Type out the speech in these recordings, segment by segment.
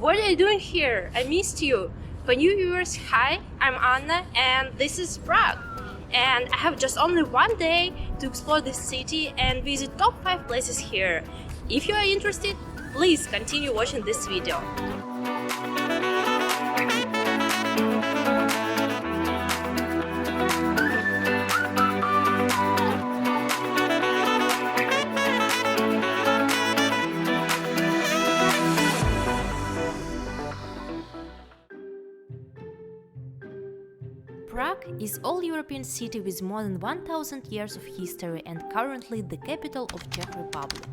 what are you doing here? I missed you. For new viewers, hi, I'm Anna and this is Prague. And I have just only one day to explore this city and visit top 5 places here. If you are interested, please continue watching this video. Prague is an all-European city with more than 1000 years of history and currently the capital of Czech Republic.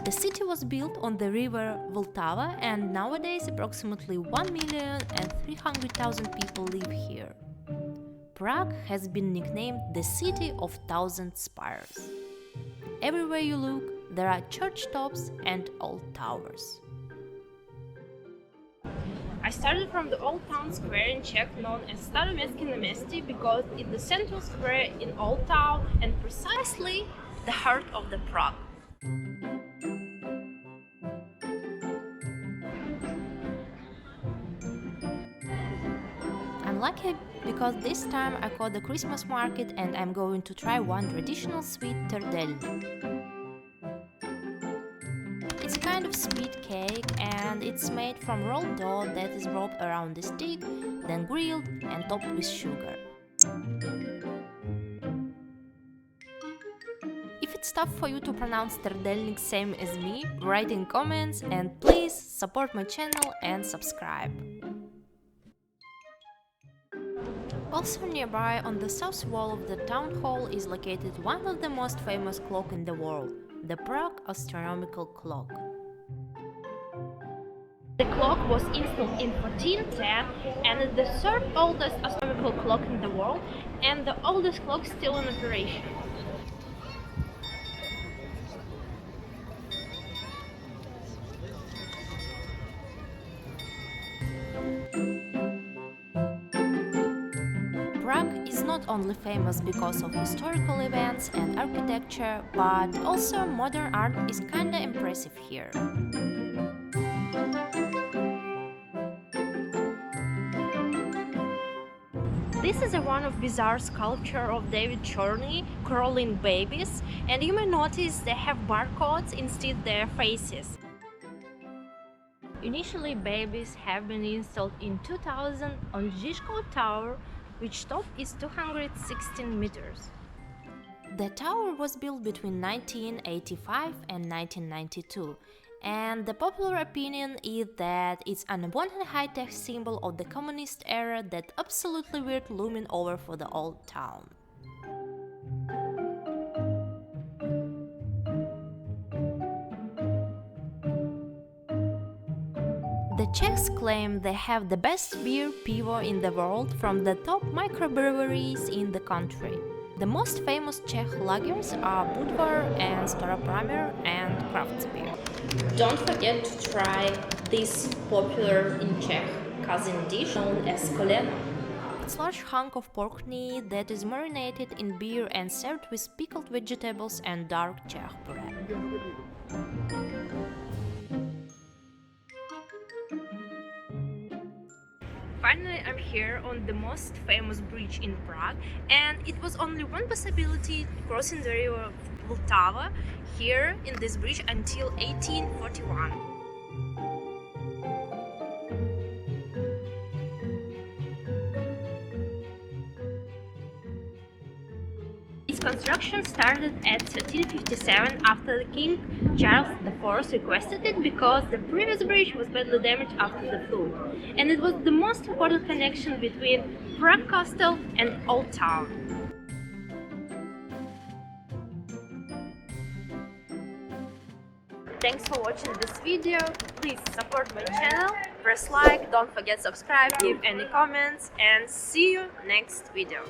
The city was built on the river Vltava and nowadays approximately 1,300,000 people live here. Prague has been nicknamed the City of Thousand Spires. Everywhere you look, there are church tops and old towers. I started from the old town square in Czech known as Staro Městské náměstí because it's the central square in Old Town and precisely the heart of the Prague. I'm lucky because this time I caught the Christmas market and I'm going to try one traditional sweet trdelník. It's a kind of sweet cake and it's made from rolled dough that is wrapped around the stick, then grilled and topped with sugar. If it's tough for you to pronounce trdelník same as me, write in comments and please support my channel and subscribe. Also nearby on the south wall of the town hall is located one of the most famous clocks in the world, the Prague Astronomical Clock. The clock was installed in 1410 and is the third oldest astronomical clock in the world and the oldest clock still in operation. Prague is not only famous because of historical events and architecture, but also modern art is kinda impressive here. This is one of bizarre sculpture of David Chorny crawling babies, and you may notice they have barcodes instead of their faces. Initially, babies have been installed in 2000 on Žižkov Tower, which top is 216 meters. The tower was built between 1985 and 1992, and the popular opinion is that it's an abundant high-tech symbol of the communist era that absolutely weird looming over for the old town. The Czechs claim they have the best beer pivo in the world from the top microbreweries in the country. The most famous Czech lagers are Budvar and Staropramen and Kraftsbeer. Don't forget to try this popular in Czech cousin dish known as koleno. It's a large hunk of pork knee that is marinated in beer and served with pickled vegetables and dark Czech bread. Finally, I'm here on the most famous bridge in Prague, and it was only one possibility crossing the river Vltava here in this bridge until 1841. Its construction started at 1357 after King Charles IV requested it because the previous bridge was badly damaged after the flood, and it was the most important connection between Prague Castle and Old Town. Thanks for watching this video. Please support my channel, press like, don't forget subscribe, give any comments, and see you next video.